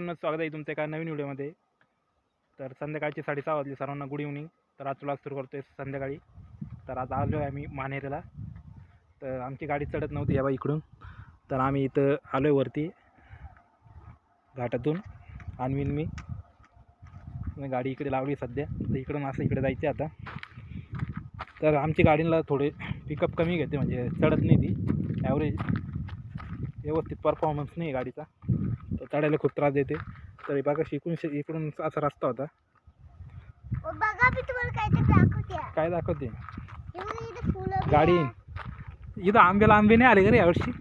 मित्रांनो, स्वागत आहे तुमचं एका नवीन व्हिडिओमध्ये. तर संध्याकाळचे 6:30 वाजले. सर्वांना गुड इव्हनिंग. तर आज व्लॉग सुरू करतोय संध्याकाळी. तर आज आलो आहे आम्ही मानेरला. तर आमची गाडी चढत नव्हती या इकडून, तर आम्ही इथं आलो आहे वरती घाटातून. आणवीन मी गाडी इकडे लावली सध्या. तर इकडून असं इकडे जायचं आता. तर आमची गाडीला थोडे पिकअप कमी घेते, म्हणजे चढत नाही ती. ॲव्हरेज व्यवस्थित परफॉर्मन्स नाही गाडीचा, तर चढायला खूप त्रास देते. तर बघा इकडून असा रस्ता होता. बघा मी तुम्हाला काय दाखवते गाडी. इथं आंबे नाही आले का रे यावर्षी?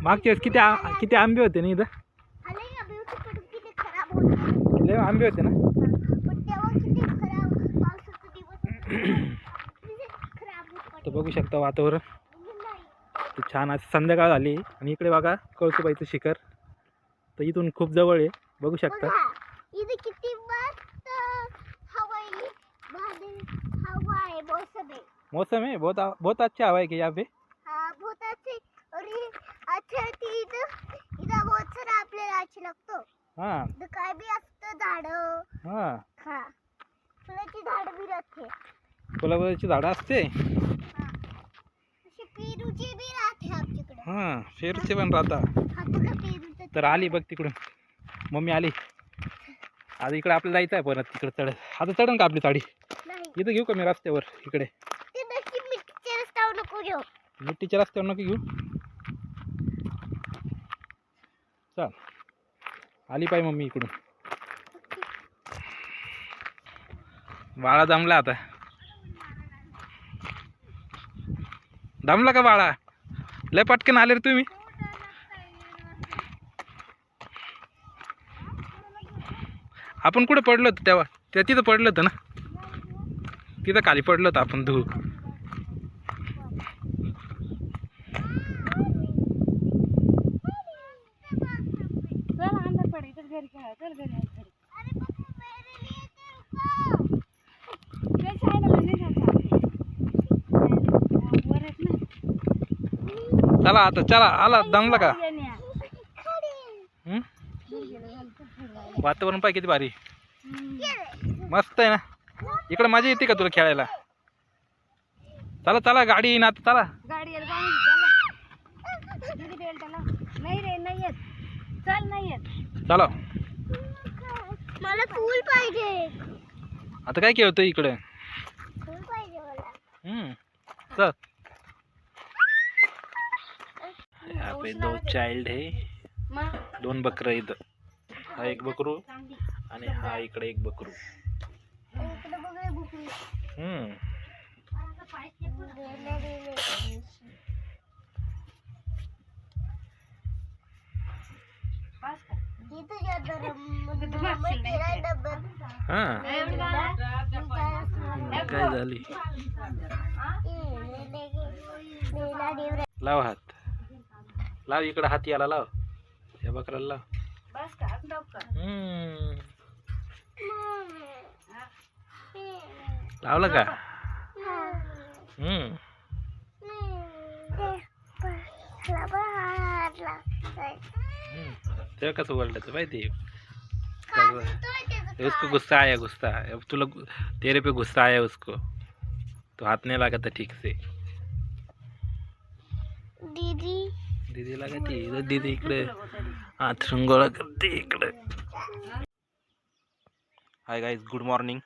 मागच्या वेळेस किती आंबे होते ना इथं. लय आंबे होते ना. तर बघू शकता वातावरण तर छान. आज संध्याकाळ झाली आणि इकडे बघा कळसुबाईचं शिखर. तर इथून खूप जवळ आहे, बघू शकता. मौसम है बहुत अच्छा हवा है कि यहाँ पे. हाँ बहुत अच्छे. और ये अच्छा इधर बहुत सारा आपल्याला अच्छे लगतो. हाँ काय भी असतं झाड. हाँ हाँ फुलाची झाड भी राहते. फुलाची झाडं असते. अशी पेरूची भी राहते आमच्याकडे. हां पेरूचे पण राहतात. तर आली बघ तिकडून मम्मी आली. आता इकडे आपल्याला जायचं आहे परत तिकडे चढ. आता चढन का आपली साडी? इथं घेऊ का मी रस्त्यावर इकडे? मिट्टीच्या रस्त्यावर नको घेऊ. मिट्टीच्या रस्त्यावर नको घेऊ. चल आली पाय मम्मी इकडून. बाळा दमला आता. दमला का बाळा? लय पटकन आले रे तुम्ही. आपण कुठे पडलो होतो तेव्हा? तिथं पडलं होतं ना, तिथं खाली पडलो होतं आपण धू. चला आता चला. आला दमला का? वातावरण पाय किती भारी मस्त आहे ना. इकडे मजा येते का तुला खेळायला? चला चला गाडी येईन आता. चला गाडी नाही रे नाही येत. चल नाही येत. चला मला फूल पाहिजे. आता काय खेळतोय इकडे? फूल पाहिजे मला. चल. यहाँ पे 2 चाइल्ड है. 2 बकरं इथं. हा एक बकरू आणि हा इकडे एक बकरू. काय झाली? लाव हात. लाव इकडे हात याला लाव. या बकराला लाव. लावलं का? ते कसं बोलत माहिती? उसको गुस्सा आया. तुला तेरे पे गुस्सा आया उसको, तो हाथ नहीं लगा था ठीक से. दीदी लगाती. दीदी इकडे हात रंगोळा करते इकडे. Hi guys, good morning.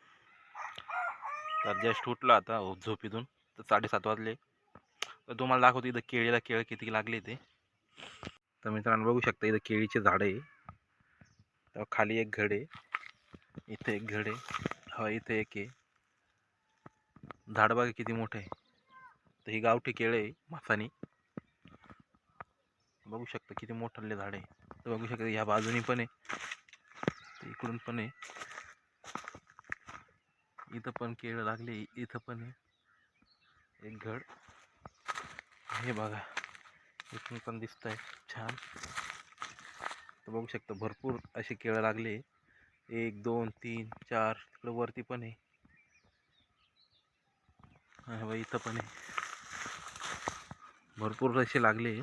तर जस्ट उठलो आता झोपेतून. तर 7:30 वाजले. तर तुम्हाला दाखवतो इथं केळ किती लागले ते. तर मित्रांनो बघू शकता इथं केळीचे झाड आहे. तर खाली एक घड आहे, इथं एक घड आहे, हा इथं एक आहे. झाड बघा किती मोठं आहे. तर ही गावठी केळ आहे मासानी. बघू शकता किती मोठं झाड आहे. तर बघू शकता ह्या बाजूनी पण आहे, तर इकडून पण आहे. इथं पण केळ लागले, इथं पण आहे एक घड. हे बघा इथून पण दिसत आहे छान. तर बघू शकता भरपूर असे केळ लागले. 1 2 3 4 तिकडे वरती पण आहे. हा इथं पण आहे. भरपूर असे लागले.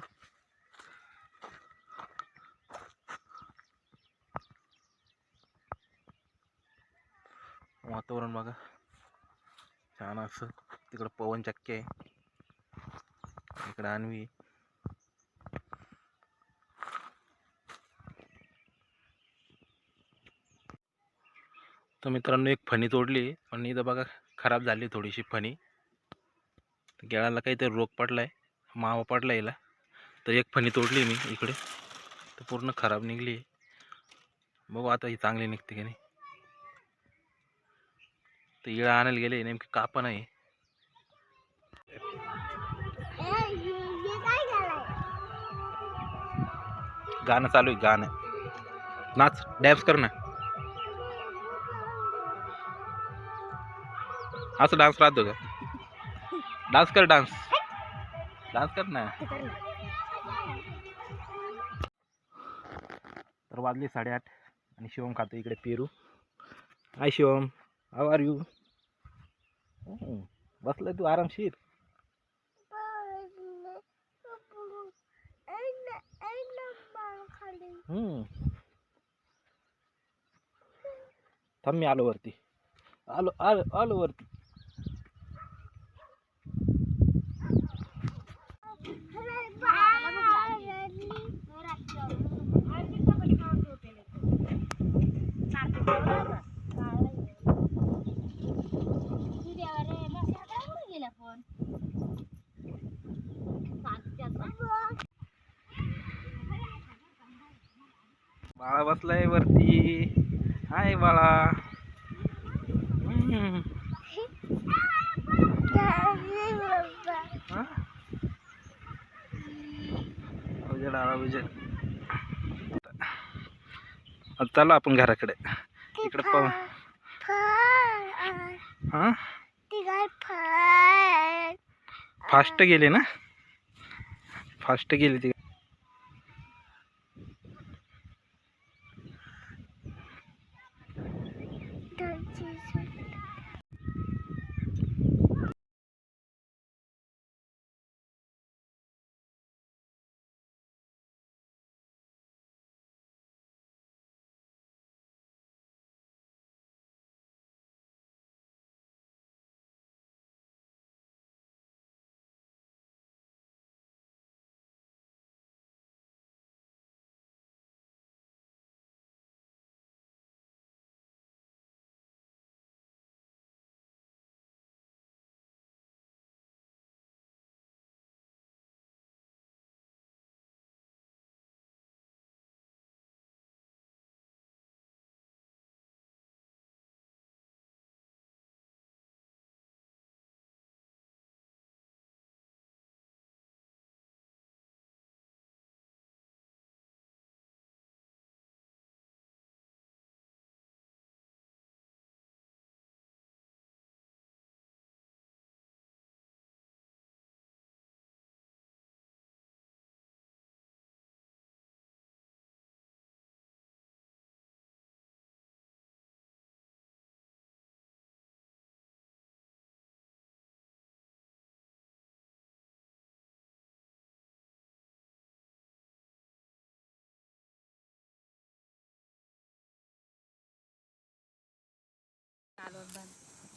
वातावरण बघा छान असं. तिकडं पवन चक्की आहे, इकडं अन्वी. तर मित्रांनो एक फणी तोडली, पण इथं बघा खराब झाली थोडीशी फणी. गेळाला काहीतरी रोग पडलाय, मावा पडला याला. तर एक फणी तोडली मी इकडे, तर पूर्ण खराब निघली. बघू आता ही चांगली निघते की नाही. तर इळा आणायला गेले, नेमकी कापा नाही. गाणं चालू आहे, गाणं. नाच, डॅन्स कर ना. असं डान्स राहतो का? डान्स कर, डान्स डान्स कर ना. तर वाजली 8:30 आणि शिवम खातो इकडे पेरू. हाय शिवम, हाऊ आर यू? बसलाय तू आरामशीर. थांब मी आलो वरती, आलो आलो आलो वरती. बाळा बसलाय वरती. हाय बाळा. उजेड आला, उजेड. चला आपण घराकडे. इकडे पाहू. हा फास्ट गेले ना, फास्ट गेली ती.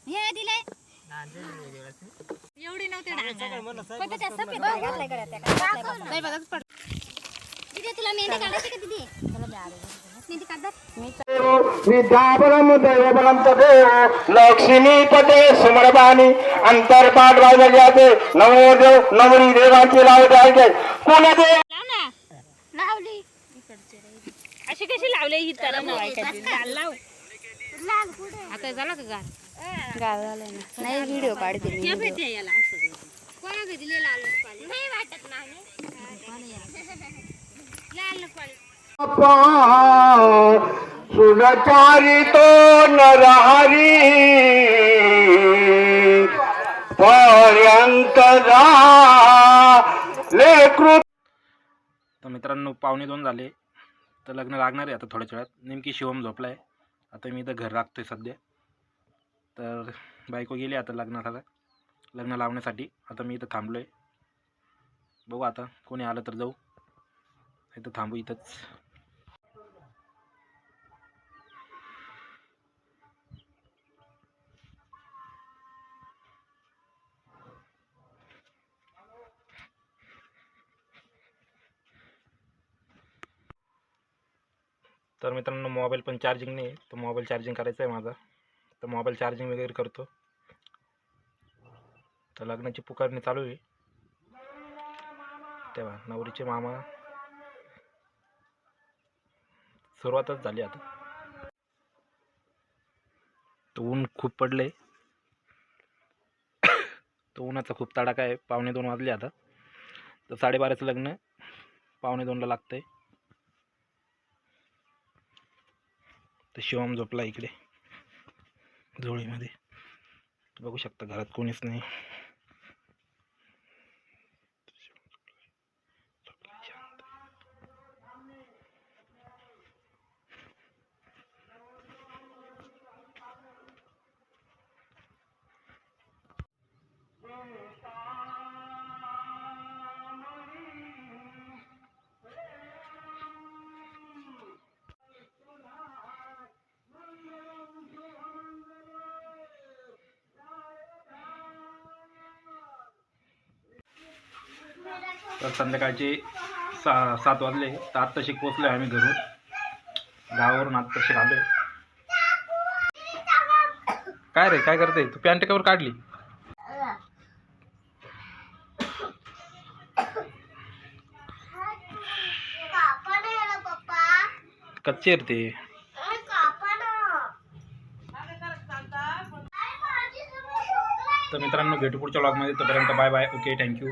हे दिले एवढी नव्हते तुला मेहंदी काढायची का दिदी? मेहंदी काढतात. विद्याबलम दैवबलम तदेव लक्ष्मीपते सुमरबानी अंतरपाठ वाजले जाते. नवो देव नवरी देवांची लावते ऐके कोणी देव लावली अशी कशी लावले ही तर लाव आता झाला का गार झालाय ना. नाही व्हिडिओ काढते मी. याला कोणा दिले लाल पाणी नाही वाटत ना लाल पाणी सुनचारी तो नरहरी पर्यंत लेकृत. तर मित्रांनो 1:45 झाले, तर लग्न लागणार आहे आता थोड्याच वेळात. नेमकी शिवम झोपलाय, आता मी इथं घर राखतोय सध्या. तर बायको गेली आता लग्न लावण्यासाठी. आता मी इथं थांबलोय, बघू आता कोणी आलं तर जाऊ, इथं थांबू इथंच. तर मित्रांनो मोबाईल पण चार्जिंग नाही, तर मोबाईल चार्जिंग करायचा आहे माझा, तर मोबाईल चार्जिंग वगैरे करतो. तर लग्नाची पुकारणी चालू आहे. तेव्हा नवरीचे मामा सुरुवातच झाली आता. तर ऊन खूप पडले, तो उन्हाचा खूप तडाखा आहे. 1:45 वाजले आता. तर 12:30चं लग्न 1:45ला लागतंय. तर शिवम झोपला इकडे झोळीमध्ये. बघू शकता घरात कोणीच नाही. तर संध्याकाळचे 7 वाजले. तर आत्ताशी पोचलो आम्ही घरून, गावावरून आत्ताशी आलोय. काय रे काय करते तू? पॅन्ट कवर काढली? कापा नाही आला पप्पा. कच्चे रे ते. कापा ना. तर मित्रांनो भेटू पुढच्या व्लॉगमध्ये. तोपर्यंत बाय बाय. Okay, thank you.